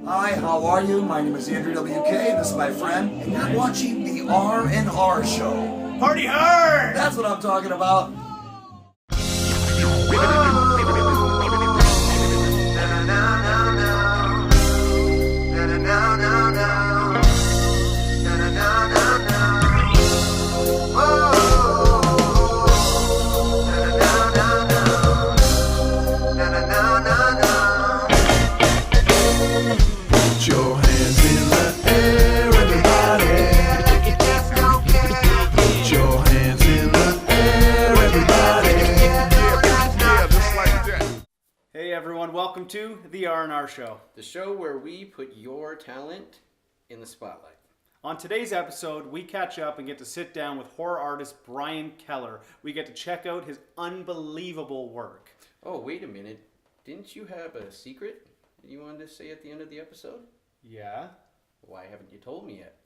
Hi, how are you? My name is Andrew WK, this is my friend, and you're watching the RnR Show. Party hard! That's what I'm talking about. Welcome to the RnR Show. The show where we put your talent in the spotlight. On today's episode, we catch up and get to sit down with horror artist Brian Keller. We get to check out his unbelievable work. Oh, wait a minute. Didn't you have a secret that you wanted to say at the end of the episode? Yeah. Why haven't you told me yet?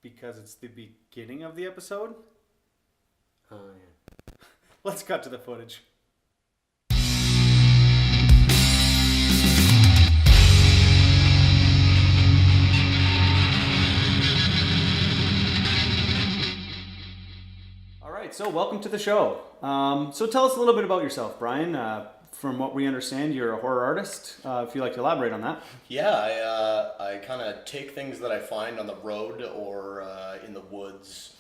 Because it's the beginning of the episode? Oh, yeah. Let's cut to the footage. So welcome to the show. So tell us a little bit about yourself, Brian. From what we understand, you're a horror artist. If you'd like to elaborate on that. Yeah, I kind of take things that I find on the road or in the woods,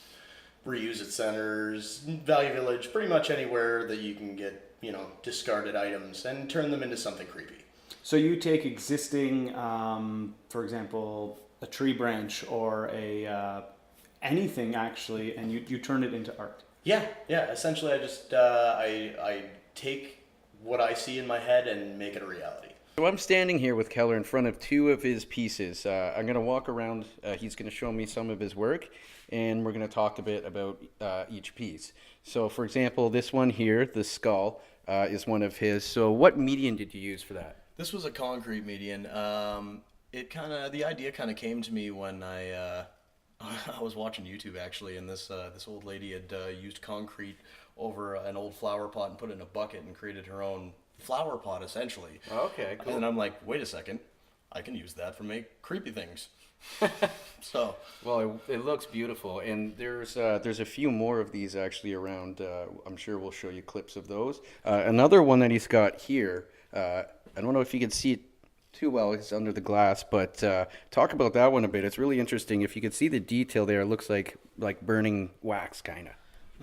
reuse at centers, Value Village, pretty much anywhere that you can get, discarded items and turn them into something creepy. So you take existing, for example, a tree branch or anything actually, and you turn it into art. Yeah. Essentially, I just I take what I see in my head and make it a reality. So I'm standing here with Keller in front of two of his pieces. I'm going to walk around. He's going to show me some of his work, and we're going to talk a bit about each piece. So, for example, this one here, the skull, is one of his. So, what medium did you use for that? This was a concrete median. The idea kind of came to me when I was watching YouTube actually, and this old lady had used concrete over an old flower pot and put it in a bucket and created her own flower pot essentially. Okay, cool. And I'm like, wait a second, I can use that for make creepy things. So, well, it looks beautiful, and there's a few more of these actually around. I'm sure we'll show you clips of those. Another one that he's got here. I don't know if you can see it too well, it's under the glass, but talk about that one a bit. It's really interesting. If you could see the detail there, it looks like burning wax, kind of.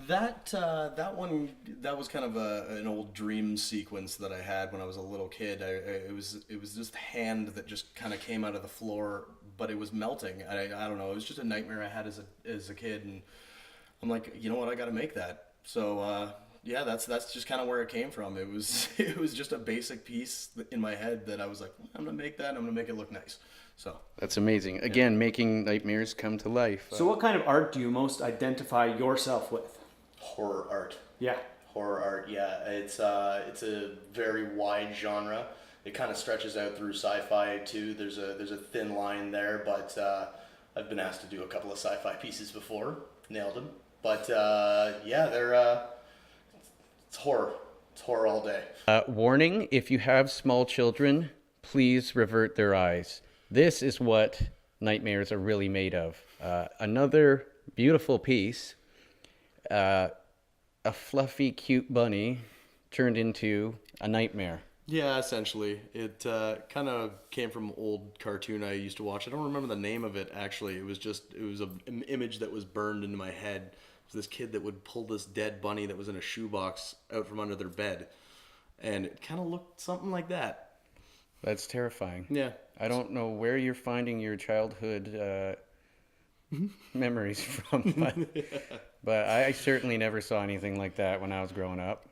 That one, that was kind of an old dream sequence that I had when I was a little kid. It was just hand that just kind of came out of the floor, but it was melting. I don't know. It was just a nightmare I had as a kid, and I'm like, you know what? I got to make that. So. Yeah, that's just kind of where it came from. It was just a basic piece in my head that I was like, I'm gonna make that. I'm gonna make it look nice. So that's amazing. Again, making nightmares come to life. So, what kind of art do you most identify yourself with? Horror art. Yeah. Horror art. Yeah, it's a very wide genre. It kind of stretches out through sci-fi too. There's a thin line there, but I've been asked to do a couple of sci-fi pieces before. Nailed them. But they're. It's horror. It's horror all day. Warning, if you have small children, please revert their eyes. This is what nightmares are really made of. Another beautiful piece, a fluffy, cute bunny turned into a nightmare. Yeah, essentially. It kind of came from an old cartoon I used to watch. I don't remember the name of it, actually. It was an image that was burned into my head. This kid that would pull this dead bunny that was in a shoebox out from under their bed, and it kind of looked something like that. That's terrifying. Yeah. I don't know where you're finding your childhood memories from, but I certainly never saw anything like that when I was growing up.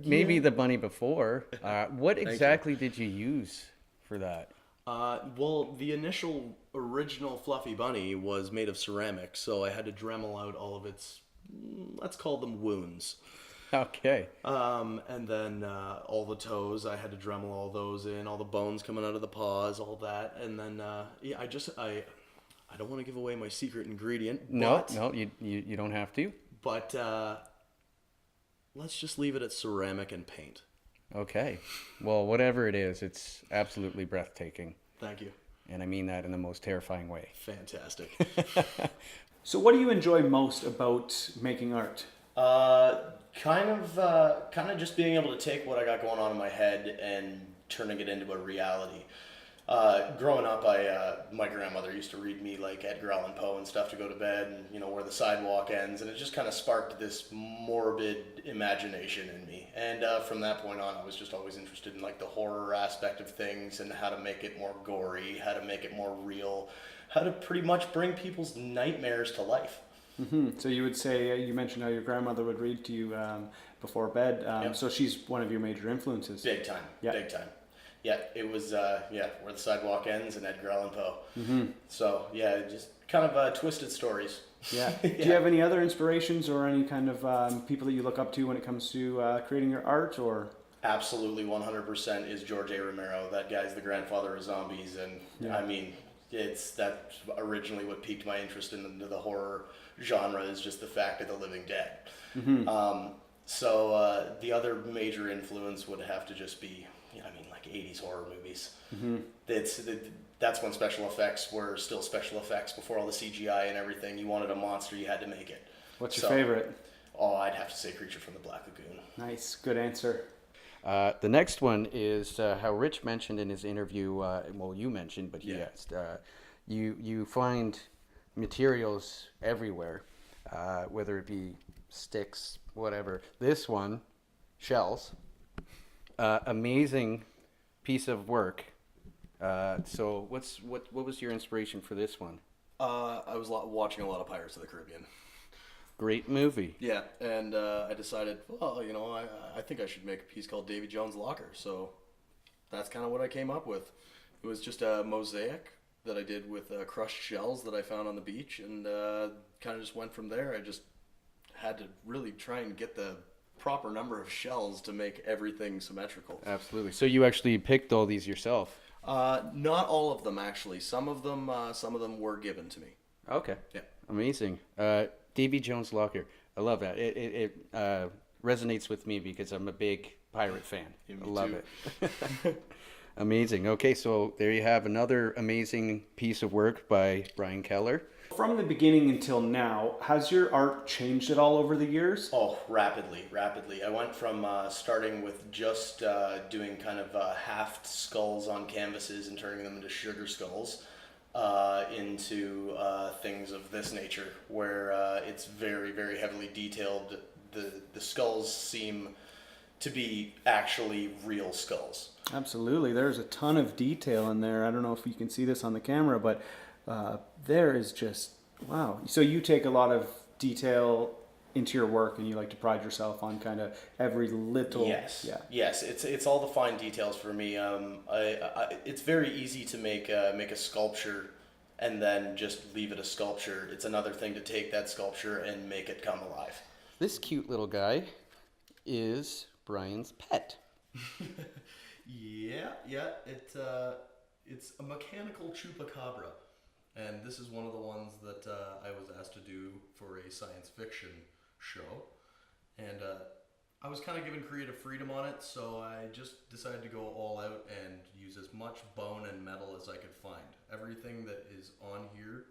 Maybe the bunny before. What exactly did you use for that? Well, the original fluffy bunny was made of ceramic, so I had to Dremel out all of its, let's call them wounds. Okay. And then all the toes, I had to Dremel all those in, all the bones coming out of the paws, all that. And then, I don't want to give away my secret ingredient. No, you don't have to. But let's just leave it at ceramic and paint. Okay. Well, whatever it is, it's absolutely breathtaking. Thank you. And I mean that in the most terrifying way. Fantastic. So what do you enjoy most about making art? Kind of just being able to take what I got going on in my head and turning it into a reality. Growing up, my grandmother used to read me like Edgar Allan Poe and stuff to go to bed, and where the sidewalk ends, and it just kind of sparked this morbid imagination in me. And from that point on, I was just always interested in like the horror aspect of things and how to make it more gory, how to make it more real, how to pretty much bring people's nightmares to life. So you would say, you mentioned how your grandmother would read to you before bed. Yep. So she's one of your major influences. Big time. Yeah. Big time. Yeah, it was Where the Sidewalk Ends and Edgar Allan Poe. So yeah, just kind of twisted stories. Yeah. Do you have any other inspirations or any kind of people that you look up to when it comes to creating your art? Or Absolutely, 100% is George A. Romero. That guy's the grandfather of zombies, and I mean, that's originally what piqued my interest into the horror genre, is just the fact of the living dead. So the other major influence would have to just be, like 80s horror movies. That's when special effects were still special effects before all the CGI and everything. You wanted a monster, you had to make it. what's your favorite? Oh, I'd have to say Creature from the Black Lagoon. Nice, good answer. The next one is how Rich mentioned in his interview, well, you mentioned, but he asked, you find materials everywhere, whether it be sticks, whatever. This one, shells, amazing piece of work. So what was your inspiration for this one? I was watching a lot of Pirates of the Caribbean. Great movie. Yeah, and I decided, well, I think I should make a piece called Davy Jones' Locker. So that's kind of what I came up with. It was just a mosaic that I did with crushed shells that I found on the beach, and kind of just went from there. I just had to really try and get the proper number of shells to make everything symmetrical. Absolutely. So you actually picked all these yourself? Not all of them, actually. Some of them were given to me. Okay. Yeah. Amazing. Davy Jones' Locker. I love that. It resonates with me because I'm a big pirate fan. Yeah, me I love too. it. Amazing. Okay, so there you have another amazing piece of work by Brian Keller. From the beginning until now, has your art changed at all over the years? Oh, rapidly. I went from starting with just doing kind of halved skulls on canvases and turning them into sugar skulls into things of this nature, where it's very, very heavily detailed. The skulls seem to be actually real skulls. Absolutely. There's a ton of detail in there. I don't know if you can see this on the camera, but there is just, wow. So you take a lot of detail into your work, and you like to pride yourself on kind of every little. Yes. Yeah. Yes. It's all the fine details for me. It's very easy to make a sculpture and then just leave it a sculpture. It's another thing to take that sculpture and make it come alive. This cute little guy is Brian's pet. Yeah. It's a mechanical chupacabra, and this is one of the ones that I was asked to do for a science fiction show, and I was kind of given creative freedom on it, so I just decided to go all out and use as much bone and metal as I could find. Everything that is on here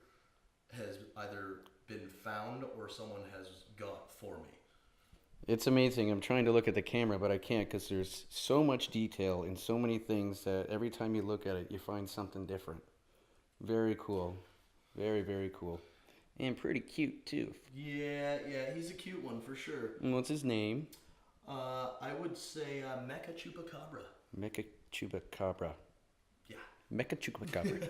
has either been found or someone has got for me. It's amazing. I'm trying to look at the camera, but I can't because there's so much detail in so many things that every time you look at it, you find something different. Very cool. Very, very cool. And pretty cute, too. Yeah, he's a cute one for sure. And what's his name? I would say Mecha Chupacabra. Mecha Chupacabra. Yeah. Mecha Chupacabra.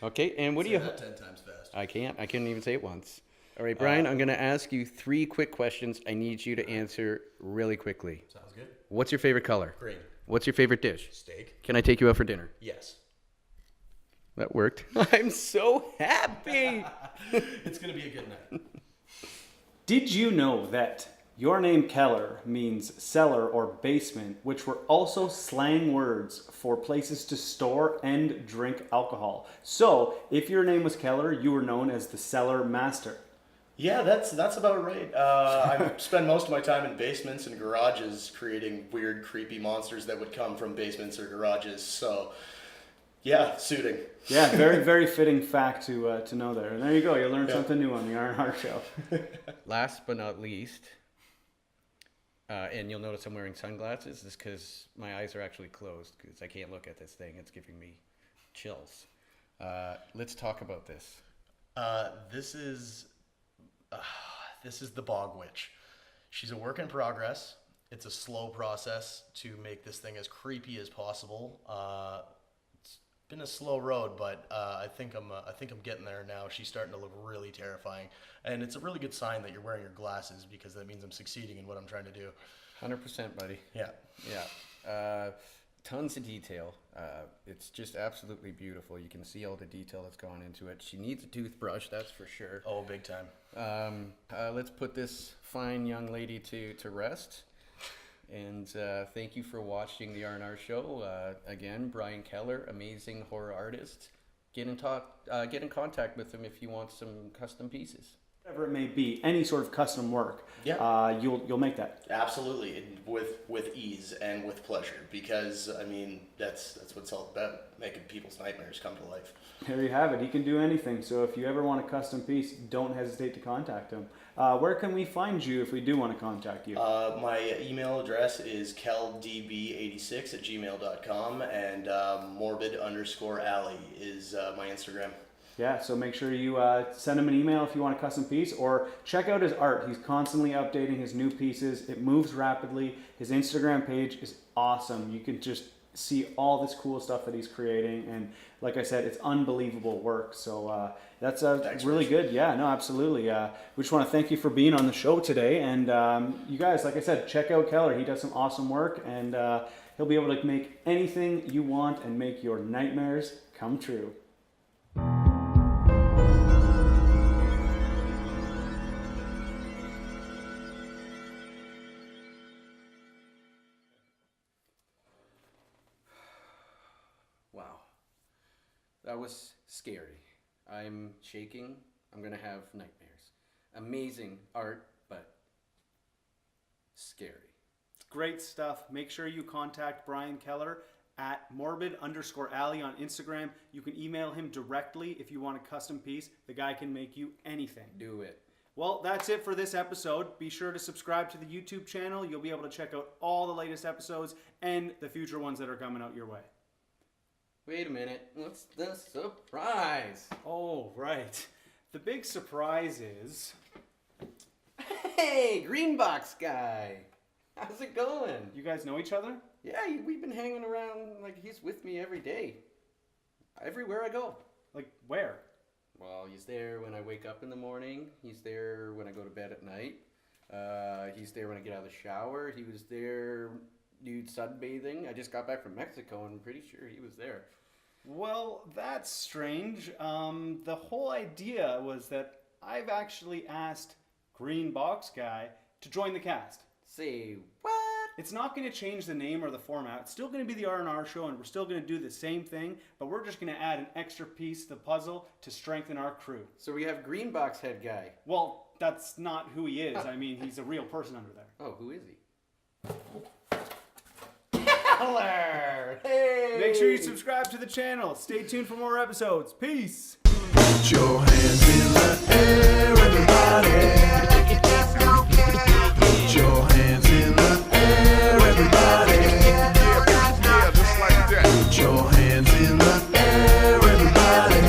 Okay, and what do Say you... that 10 times fast. I can't. I couldn't even say it once. All right, Brian, I'm going to ask you 3 quick questions. I need you to answer really quickly. Sounds good. What's your favorite color? Green. What's your favorite dish? Steak. Can I take you out for dinner? Yes. That worked. I'm so happy. It's going to be a good night. Did you know that your name Keller means cellar or basement, which were also slang words for places to store and drink alcohol? So, if your name was Keller, you were known as the cellar master. Yeah, that's about right. I spend most of my time in basements and garages creating weird, creepy monsters that would come from basements or garages. So, Yeah, suiting. Yeah, very, very fitting fact to know there. And there you go. You learned something new on the RnR Show. Last but not least, and you'll notice I'm wearing sunglasses, is because my eyes are actually closed because I can't look at this thing. It's giving me chills. Let's talk about this. This is the Bog Witch. She's a work in progress. It's a slow process to make this thing as creepy as possible. It's been a slow road, but I think I'm getting there now. She's starting to look really terrifying, and it's a really good sign that you're wearing your glasses because that means I'm succeeding in what I'm trying to do. 100%, buddy. Yeah. Yeah. Tons of detail. It's just absolutely beautiful. You can see all the detail that's gone into it. She needs a toothbrush, that's for sure. Oh, big time. Let's put this fine young lady to rest. And thank you for watching the RnR Show. Again, Brian Keller, amazing horror artist. Get in contact with him if you want some custom pieces. Whatever it may be, any sort of custom work, you'll make that. Absolutely, and with ease and with pleasure, because I mean that's what it's all about, making people's nightmares come to life. There you have it. He can do anything. So if you ever want a custom piece, don't hesitate to contact him. Where can we find you if we do want to contact you? My email address is keldb86@gmail.com, and morbid_alley is my Instagram. Yeah, so make sure you send him an email if you want a custom piece, or check out his art. He's constantly updating his new pieces. It moves rapidly. His Instagram page is awesome. You can just see all this cool stuff that he's creating, and like I said, it's unbelievable work. So that's really good. Yeah, no, absolutely. We just want to thank you for being on the show today, and you guys, like I said, check out Keller. He does some awesome work, and he'll be able to make anything you want and make your nightmares come true. Wow. That was scary. I'm shaking. I'm going to have nightmares. Amazing art, but scary. It's great stuff. Make sure you contact Brian Keller at morbid_alley on Instagram. You can email him directly if you want a custom piece. The guy can make you anything. Do it. Well, that's it for this episode. Be sure to subscribe to the YouTube channel. You'll be able to check out all the latest episodes and the future ones that are coming out your way. Wait a minute. What's the surprise? Oh, right. The big surprise is... Hey, green box guy. How's it going? You guys know each other? Yeah, we've been hanging around like he's with me every day. Everywhere I go. Like, where? Well, he's there when I wake up in the morning. He's there when I go to bed at night. He's there when I get out of the shower. He was there, dude, sunbathing. I just got back from Mexico and I'm pretty sure he was there. Well, that's strange. The whole idea was that I've actually asked Green Box Guy to join the cast. Say what? It's not going to change the name or the format. It's still going to be the RnR Show, and we're still going to do the same thing, but we're just going to add an extra piece to the puzzle to strengthen our crew. So we have green box head guy. Well, that's not who he is. I mean, he's a real person under there. Oh, who is he? Keller! Hey! Make sure you subscribe to the channel. Stay tuned for more episodes. Peace! Put your hands in the air, everybody. Put your hands in the air, everybody. Yeah, just like that. Put your hands in the air, everybody.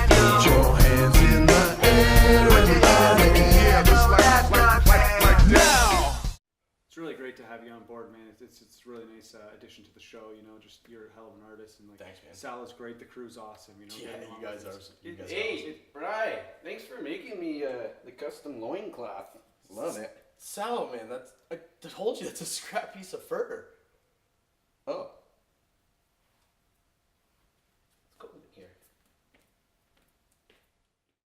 Put your hands in the air, everybody. Yeah, just like now. It's really great to have you on board, man. It's a really nice addition to the show. You know, just you're a hell of an artist, and like, Thanks, man. Salo's great. The crew's awesome. You know, Yeah, getting along you guys with are. us. You guys Hey, Brian, thanks for making me the custom loincloth. Love it. Salo, man, I told you that's a scrap piece of fur. Oh,